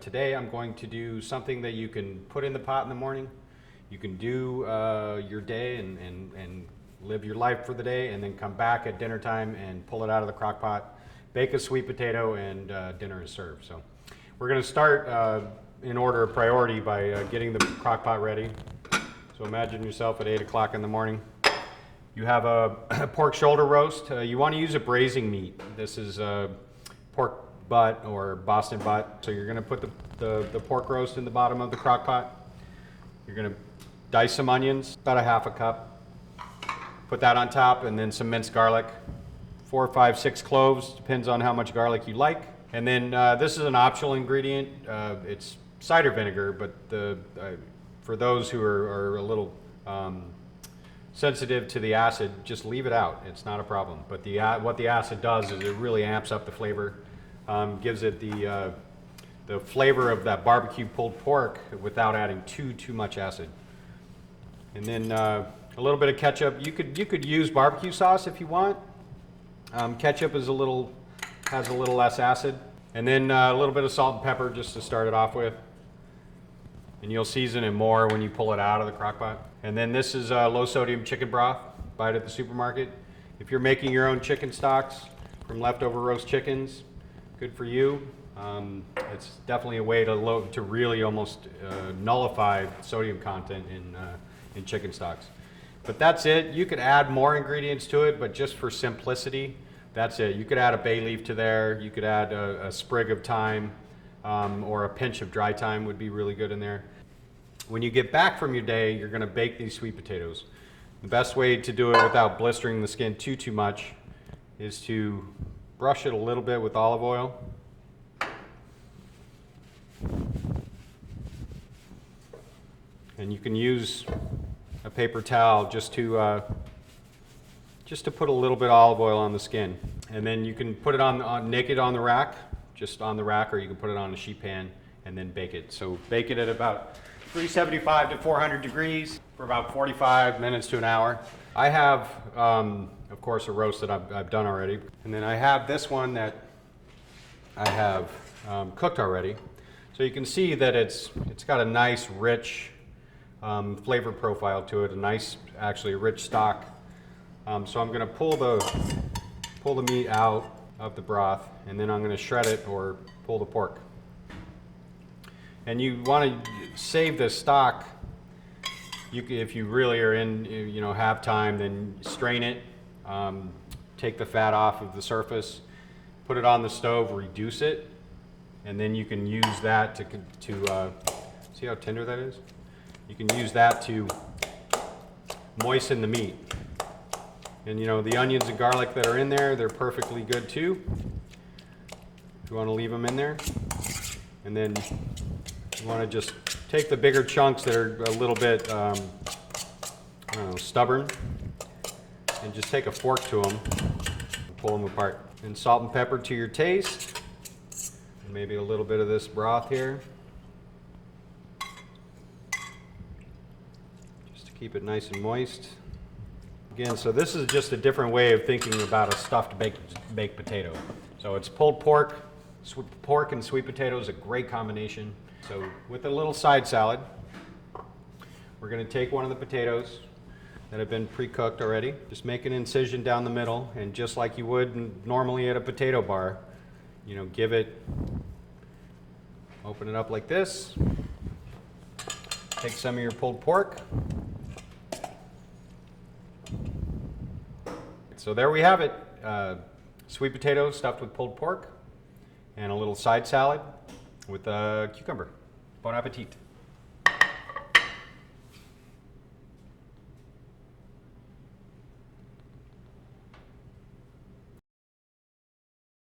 Today I'm going to do something that you can put in the pot in the morning. You can do your day and live your life for the day, and then come back at dinner time and pull it out of the crock pot, bake a sweet potato, and dinner is served. So we're going to start in order of priority by getting the crock pot ready. So imagine yourself at 8 o'clock in the morning. You have a pork shoulder roast. You want to use a braising meat. This is pork butt or Boston butt. So you're going to put the pork roast in the bottom of the crock pot. You're going to dice some onions, about a half a cup. Put that on top, and then some minced garlic. 4, 5, 6 cloves, depends on how much garlic you like. And then this is an optional ingredient. It's cider vinegar, but for those who are a little sensitive to the acid, just leave it out. It's not a problem. But what the acid does is it really amps up the flavor, gives it the flavor of that barbecue pulled pork without adding too much acid. And then a little bit of ketchup. You could use barbecue sauce if you want. Ketchup has a little less acid. And then a little bit of salt and pepper just to start it off with. And you'll season it more when you pull it out of the crock pot. And then this is low sodium chicken broth. Buy it at the supermarket. If you're making your own chicken stocks from leftover roast chickens, good for you. It's definitely a way to really almost nullify sodium content in chicken stocks. But that's it. You could add more ingredients to it, but just for simplicity, that's it. You could add a bay leaf to there. You could add a sprig of thyme, or a pinch of dry thyme would be really good in there. When you get back from your day, you're going to bake these sweet potatoes. The best way to do it without blistering the skin too much is to brush it a little bit with olive oil. And you can use a paper towel just to put a little bit of olive oil on the skin. And then you can put it on naked on the rack, just on the rack, or you can put it on a sheet pan and then bake it. So bake it at about 375 to 400 degrees for about 45 minutes to an hour. I have, of course, a roast that I've done already. And then I have this one that I have cooked already. So you can see that it's got a nice, rich flavor profile to it, actually a rich stock. So I'm going to pull the meat out of the broth, and then I'm going to shred it or pull the pork. And you want to save this stock. If you really are have time, then strain it, take the fat off of the surface, put it on the stove, reduce it, and then you can use that to see how tender that is? You can use that to moisten the meat. And the onions and garlic that are in there, they're perfectly good too. You want to leave them in there. And then you want to just take the bigger chunks that are a little bit stubborn, and just take a fork to them and pull them apart. And salt and pepper to your taste. And maybe a little bit of this broth here, just to keep it nice and moist. Again, so this is just a different way of thinking about a stuffed baked potato. So it's pulled pork and sweet potato is a great combination. So with a little side salad, we're going to take one of the potatoes that have been pre-cooked already. Just make an incision down the middle, and just like you would normally at a potato bar, open it up like this. Take some of your pulled pork. So there we have it, sweet potatoes stuffed with pulled pork and a little side salad with a cucumber. Bon appetit.